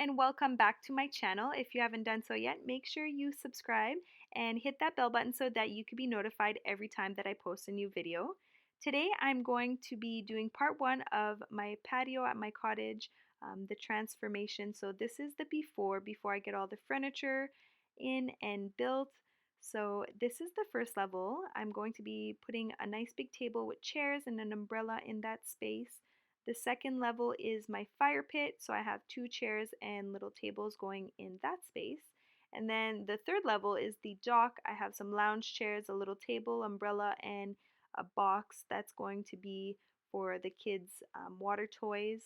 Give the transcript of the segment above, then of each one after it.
and welcome back to my channel. If you haven't done so yet, make sure you subscribe and hit that bell button so that you can be notified every time that I post a new video. Today I'm going to be doing part 1 of my patio at my cottage, the transformation. So this is the before I get all the furniture in and built. So this is the first level. I'm going to be putting a nice big table with chairs and an umbrella in that space. The second level is my fire pit, so I have 2 chairs and little tables going in that space. And then the third level is the dock. I have some lounge chairs, a little table, umbrella, and a box that's going to be for the kids' water toys.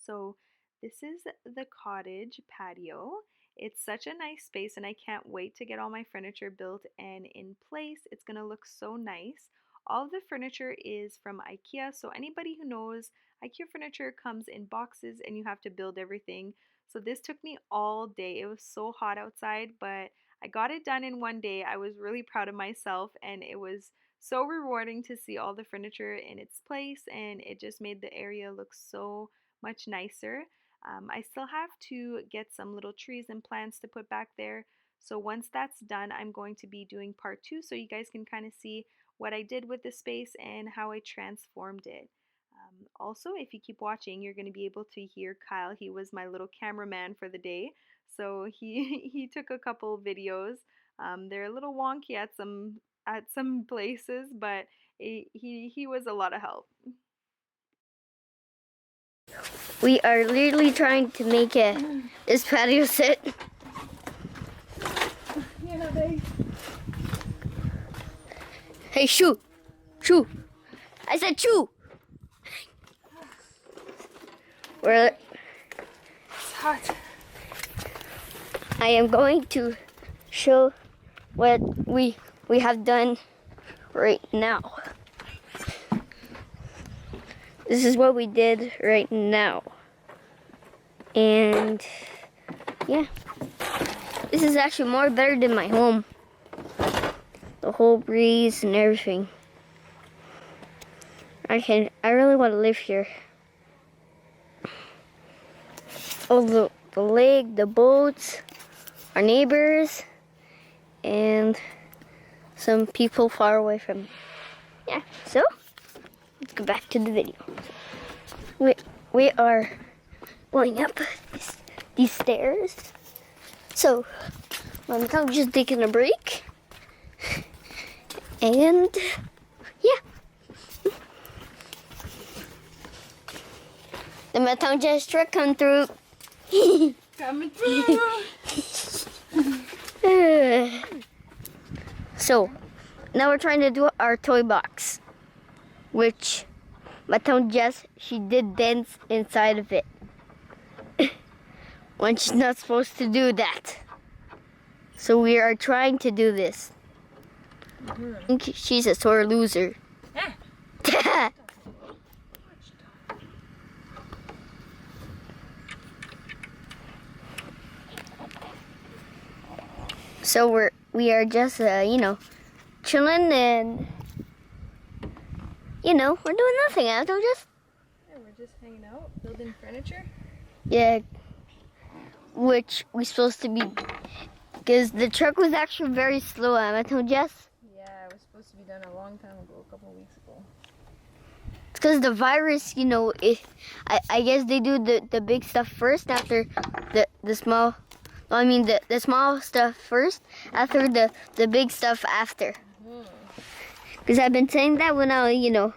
So this is the cottage patio. It's such a nice space and I can't wait to get all my furniture built and in place. It's going to look so nice. All of the furniture is from Ikea, so anybody who knows, Ikea furniture comes in boxes and you have to build everything. So this took me all day. It was so hot outside, but I got it done in one day. I was really proud of myself and it was so rewarding to see all the furniture in its place, and it just made the area look so much nicer. I still have to get some little trees and plants to put back there. So once that's done, I'm going to be doing part 2 so you guys can kind of see what I did with the space and how I transformed it. Also, if you keep watching, you're going to be able to hear Kyle. He was my little cameraman for the day. So he took a couple videos. They're a little wonky at some places, but he was a lot of help. We are literally trying to make this patio set. Yeah, they... Hey, shoo! Shoo! I said shoo! It's hot. I am going to show what we have done right now. This is what we did right now. And yeah, this is actually more better than my home. The whole breeze and everything. I really want to live here. Oh, the lake, the boats, our neighbors, and some people far away from me. Yeah, so let's go back to the video. We are going up these stairs. So I'm just taking a break. And yeah. The Matang gesture come through. Coming through. So now we're trying to do our toy box, which Matang Jess, she did dance inside of it when she's not supposed to do that. So we are trying to do this. I think she's a sore loser. So we are just you know, chilling and you know, we're doing nothing. I don't just. Yeah, we're just hanging out, building furniture. Yeah, which we supposed to be, because the truck was actually very slow. I told Jess. Yeah, it was supposed to be done a long time ago, a couple of weeks ago. It's because the virus, you know, I guess they do the big stuff first after the small. I mean the small stuff first after the big stuff after. Because I've been saying that when I, you know.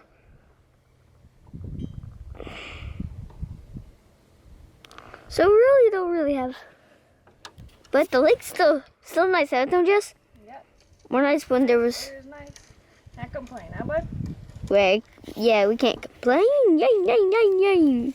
So we really don't really have. But the lake's still nice, haven't you, Jess? Yep. More nice when there was. It was nice. Can't complain, huh, bud? Well, yeah, we can't complain. Yay, yay, yay, yay.